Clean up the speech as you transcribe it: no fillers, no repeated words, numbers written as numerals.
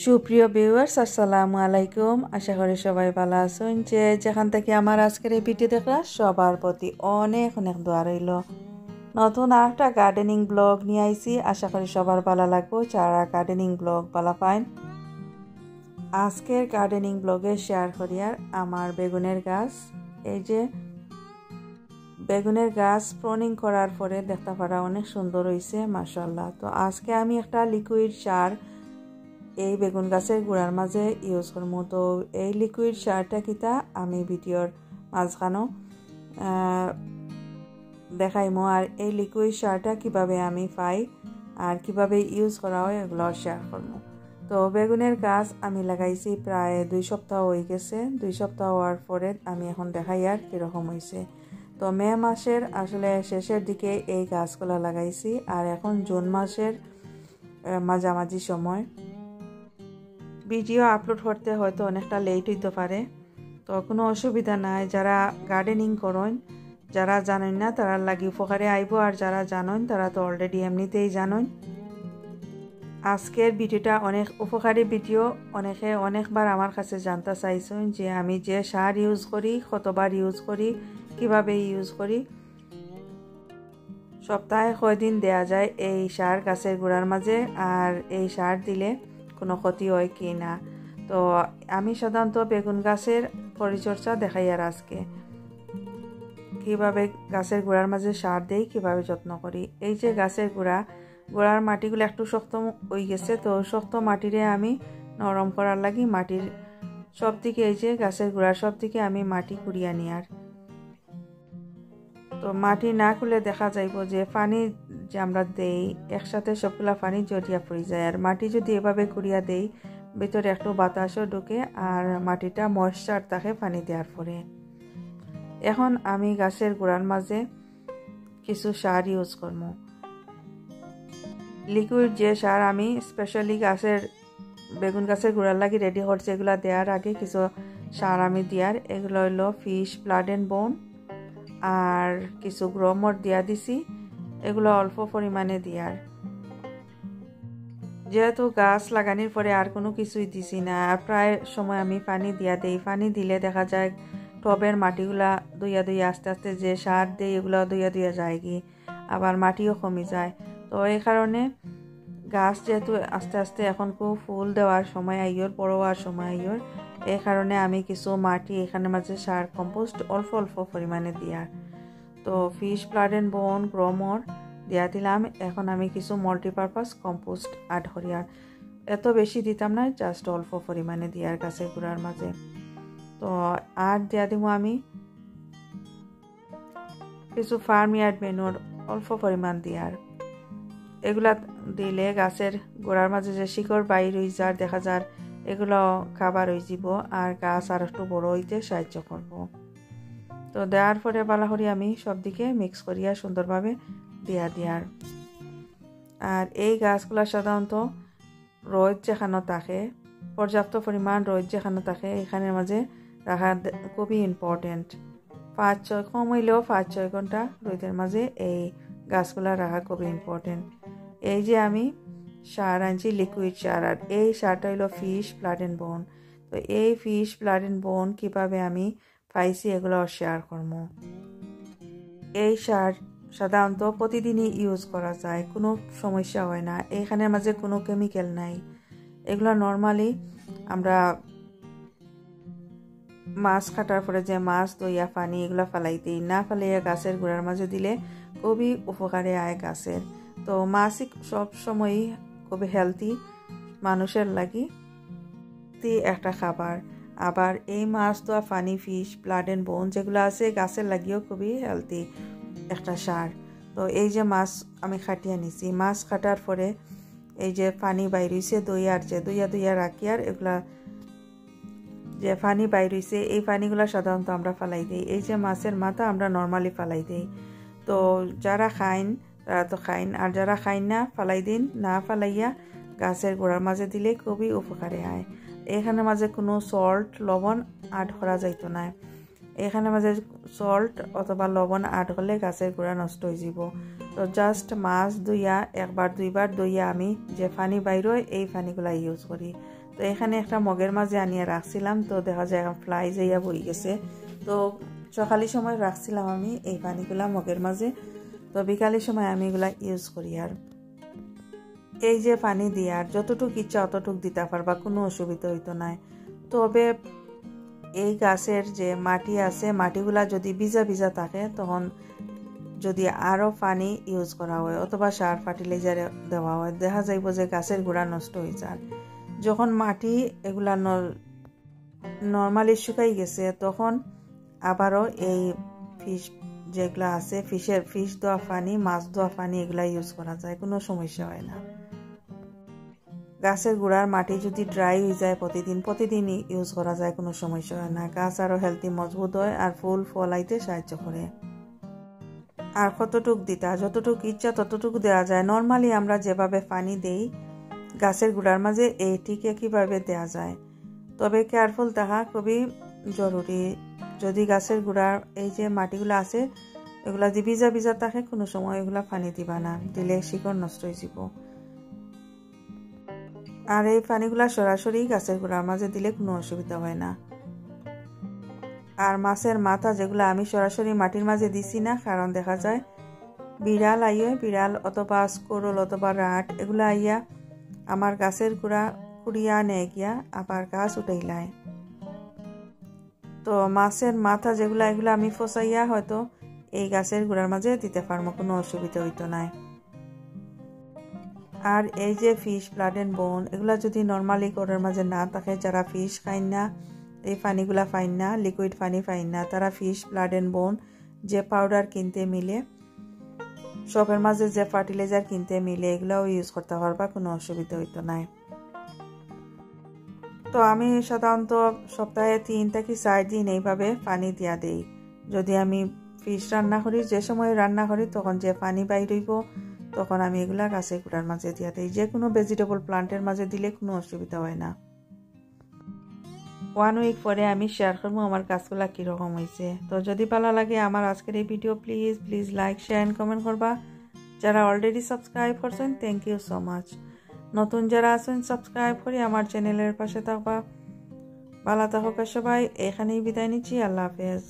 সুপ্রিয় ভিউয়ার্স আসসালামু আলাইকুম। আশা করি সবাই ভালো আছেন। যেখান থেকে আমার আজকের এই ভিডিও দেখা সবার প্রতি অনেক অনেক দোয়া রইল। নতুন আরেকটা গার্ডেনিং ব্লগ নিয়ে আইছি, আশা করি সবার ভালো লাগবে। যারা গার্ডেনিং ব্লগ ভালো পাইন, আজকের গার্ডেনিং ব্লগে শেয়ার করি আর আমার বেগুনের গাছ। এই যে বেগুনের গাছ প্রনিং করার পরে দেখতে পারা অনেক সুন্দর হয়েছে মাশাআল্লাহ। তো আজকে আমি একটা লিকুইড সার এই বেগুন গাছের গোড়ার মাঝে ইউজ করবো। তো এই লিকুইড সারটা কিতা আমি ভিডিওর মাঝখানো দেখাইমো, আর এই লিকুইড সারটা কিভাবে আমি পাই আর কিভাবে ইউজ করা হয় এগুলো শেয়ার করবো। তো বেগুনের গাছ আমি লাগাইছি প্রায় 2 সপ্তাহ হয়ে গেছে। 2 সপ্তাহ হওয়ার পরে আমি এখন দেখাই আর কীরকম হয়েছে। তো মে মাসের আসলে শেষের দিকে এই গাছগুলো লাগাইছি, আর এখন জুন মাসের মাঝামাঝি সময়। ভিডিও আপলোড করতে হয়তো অনেকটা লেট হইতে পারে, তো কোনো অসুবিধা নাই। যারা গার্ডেনিং করেন, যারা জানেন না তারা লাগি উপকারে আইব, আর যারা জানেন তারা তো অলরেডি এমনিতেই জানেন। আজকের ভিডিওটা অনেক উপকারী ভিডিও। অনেকে অনেকবার আমার কাছে জানতে চাইছেন যে আমি যে সার ইউজ করি, কতবার ইউজ করি, কিভাবে ইউজ করি, সপ্তাহে কয়দিন দেয়া যায় এই সার গাছের গোড়ার মাঝে, আর এই সার দিলে কোনো ক্ষতি হয় কি না। তো আমি সাধারণত বেগুন গাছের পরিচর্যা দেখাই আর আজকে কিভাবে গাছের গোড়ার মাঝে সার দেই, কিভাবে যত্ন করি। এই যে গাছের গোড়ার মাটিগুলো একটু শক্ত হয়ে গেছে, তো শক্ত মাটিরে আমি নরম করার লাগি মাটির সব দিকে, এই যে গাছের গোড়ার সব দিকে আমি মাটি কুড়িয়ে নিই। আর তো মাটি না খুলে দেখা যাইব যে পানি যে আমরা দেই একসাথে সবগুলা পানি জড়িয়া পড়ে যায়। আর মাটি যদি এভাবে কুড়িয়া দেই, ভিতরে একটু বাতাসও ঢুকে আর মাটিটা ময়েশ্চার থাকে পানি দেওয়ার পরে। এখন আমি গাছের গোড়ার মাঝে কিছু সার ইউজ করব। লিকুইড যে সার আমি স্পেশালি বেগুন গাছের গোড়ার লাগি রেডি করছি, এগুলো দেওয়ার আগে কিছু সার আমি দিয়ার। এগুলো হইলো ফিশ ব্লাড অ্যান্ড বোন আর কিছু গ্রোমর দিয়া দিছি, এগুলো অল্প পরিমাণে দিয়ার। যেহেতু গাছ লাগানোর পরে আর কোনো কিছুই দিছি না, প্রায় সময় আমি পানি দিয়া দেই। পানি দিলে দেখা যায় টবের মাটিগুলা দুইয়া দুইয়া আস্তে আস্তে যে সার দেই এগুলো দুইয়া দুইয়া যায় কি, আবার মাটিও কমে যায়। তো এই কারণে গাছ যেহেতু আস্তে আস্তে এখন খুব ফুল দেওয়ার সময় আইয়র, বড় হওয়ার সময় আইয়র, এই কারণে আমি কিছু মাটি এখানে মাঝে সার কম্পোস্ট অল্প অল্প পরিমাণে দিয়ার। তো ফিশ ব্লাড অ্যান্ড বোন গ্রোমর দিয়া দিলাম। এখন আমি কিছু মাল্টিপারপাস কম্পোস্ট অ্যাড করি, আর এত বেশি দিতাম না, জাস্ট অল্প পরিমাণে দিয়ার গাছের গোড়ার মাঝে। তো আর দিয়া দিব আমি কিছু ফার্ম ইয়ার্ড ম্যানুয়ার অল্প পরিমাণ দিয়ার। এগুলা দিলে গাছের গোড়ার মাঝে যে শিকড় বাইর হয়ে যার দেখা যার এগুলো খাবার হয়ে যাব, আর গাছ আর একটু বড় হইতে সাহায্য করব। তো দেওয়ার পরে বালাহরি আমি সব দিকে মিক্স করিয়া সুন্দরভাবে দিয়ার। আর এই গাছগুলো সাধারণত রোদ যেখানে থাকে, পর্যাপ্ত পরিমাণ রোদ যেখানে থাকে এখানের মাঝে রাখা খুবই ইম্পর্টেন্ট। 5-6 কম হইলেও 5-6 ঘন্টা রোদের মাঝে এই গাছগুলা রাখা খুবই ইম্পর্টেন্ট। এই যে আমি সার আনছি লিকুইড সার, আর এই সারটা হইলো ফিশ ব্লাড অ্যান্ড বোন। তো এই ফিশ ব্লাড অ্যান্ড বোন কীভাবে আমি পাইছি এগুলো শেয়ার করব। এই সার সাধারণত প্রতিদিনই ইউজ করা যায়, কোনো সমস্যা হয় না। এইখানের মাঝে কোনো কেমিক্যাল নাই। এগুলো নর্মালি আমরা মাছ কাটার পরে যে মাছ দইয়া পানি এগুলো ফালাই দিই, না ফালাইয়া গাছের গোড়ার মাঝে দিলে খুবই উপকারে আয় গাছের। তো মাছই সব সময়ই খুবই হেলদি মানুষের লাগি একটা খাবার। আবার এই মাছ তো পানি ফিশ ব্লাড অ্যান্ড বোন যেগুলো আছে গাছের লাগিও খুবই হেলদি একটা সার। তো এই যে মাছ আমি খাটিয়ে নিছি, মাছ কাটার পরে এই যে পানি বাইর হইছে দইয়ার যে দইয়া রাখি, আর এগুলা যে পানি বাইর হইছে এই পানিগুলো সাধারণত আমরা ফালাই দিই। এই যে মাছের মাথা আমরা নর্মালি ফালাই দিই। তো যারা খাইন তারা তো খাইন, আর যারা খাইন না ফালাই দিন, না ফালাইয়া গাছের গোড়ার মাঝে দিলে খুবই উপকারে আয়। এখানে মাঝে কোনো সল্ট লবণ অ্যাড করা যাইতো না। এখানে মাঝে সল্ট অথবা লবণ অ্যাড হলে গাছের গোড়া নষ্ট হয়ে যাব। তো তো জাস্ট মাছ ধুইয়া একবার দুইবার ধুইয়া আমি যে পানি বাইর হয় এই পানিগুলা ইউজ করি। তো এখানে একটা মগের মাঝে আনিয়ে রাখছিলাম, তো দেখা যায় ফ্লাই যাইয়া বই গেছে। তো সকালের সময় রাখছিলাম আমি এই পানিগুলা মগের মাঝে, তো বিকালের সময় আমি এগুলা ইউজ করি। আর এই যে পানি দিয়ে আর যতটুকু ইচ্ছা অতটুক দিতে পারবা, কোনো অসুবিধা হইতো না। তবে এই গাছের যে মাটি আছে মাটিগুলা যদি ভিজা ভিজা থাকে তখন যদি আরও পানি ইউজ করা হয় অথবা সার ফার্টিলাইজার দেওয়া হয়, দেখা যাইব যে গাছের গোড়া নষ্ট হয়ে যায়। যখন মাটি এগুলা নর্মালি শুকাই গেছে তখন আবারও এই ফিশ যেগুলা আছে ফিশ দেওয়া পানি, মাছ দেওয়া পানি এগুলা ইউজ করা যায়, কোনো সমস্যা হয় না। গাছের গোড়ার মাটি যদি ড্রাই হয়ে যায় প্রতিদিন ইউজ করা যায়, কোনো সমস্যা হয় না। গাছ আরও হেলদি মজবুত হয় আর ফুল ফলাইতে সাহায্য করে। আর কতটুক দিতা যতটুকু ইচ্ছা ততটুকু দেওয়া যায়। নর্মালি আমরা যেভাবে পানি দেই গাছের গোড়ার মাঝে এই ঠিক একইভাবে দেওয়া যায়, তবে কেয়ারফুল থাকা খুবই জরুরি। যদি গাছের গোড়ার এই যে মাটিগুলো আছে এগুলা যদি ভিজা ভিজা থাকে কোনো সময় এগুলা পানি দিবা না, দিলে শিকড় নষ্ট হয়ে যাব। আর এই পানিগুলা সরাসরি গাছের গোড়ার মাঝে দিলে কোনো অসুবিধা হয় না। আর মাছের মাথা যেগুলো আমি সরাসরি মাটির মাঝে দিছি না, কারণ দেখা যায় বিড়াল আইয়ে, বিড়াল অথবা স্কোরল অথবা রাট এগুলো আইয়া আমার গাছের গোড়া কুড়িয়া নিয়ে গিয়া আবার গাছ উঠাইলায়। তো মাছের মাথা যেগুলো এগুলো আমি ফসাইয়া হয়তো এই গাছের গোড়ার মাঝে দিতে পারবো, কোনো অসুবিধা হইতো না। আর এই যে ফিশ ব্লাড এন্ড বোন এগুলা যদি নর্মালি ঘরের মাঝে না থাকে, যারা ফিশ খাই না এই পানিগুলা পাইন না, লিকুইড পানি পাইন না, তারা ফিশ ব্লাড এন্ড বোন যে পাউডার কিনতে মিলে, শপের মাঝে যে ফার্টিলাইজার কিনতে মিলে এগুলাও ইউজ করতে পারবা, কোনো অসুবিধা হইতো না। তো আমি সাধারণত সপ্তাহে 3 থেকে 4 দিন এইভাবে পানি দিয়া দেই। যদি আমি ফিশ রান্না করি, যে সময় রান্না করি তখন যে পানি বাইর হইব তখন আমি এগুলা গাছের গোড়ার মাঝে দিয়া দেই। যে কোনো ভেজিটেবল প্লান্টের মাঝে দিলে কোনো অসুবিধা হয় না। 1 উইক পরে আমি শেয়ার করবো আমার গাছগুলা কীরকম হয়েছে। তো যদি ভালো লাগে আমার আজকের এই video please like share and comment করবা। যারা অলরেডি সাবস্ক্রাইব করছেন থ্যাংক ইউ সো মাচ। নতুন যারা আছেন সাবস্ক্রাইব করে আমার চ্যানেলের পাশে থাকবা। ভালো থাকুক সবাই, এখানেই বিদায় নিচ্ছি। আল্লাহ হাফেজ।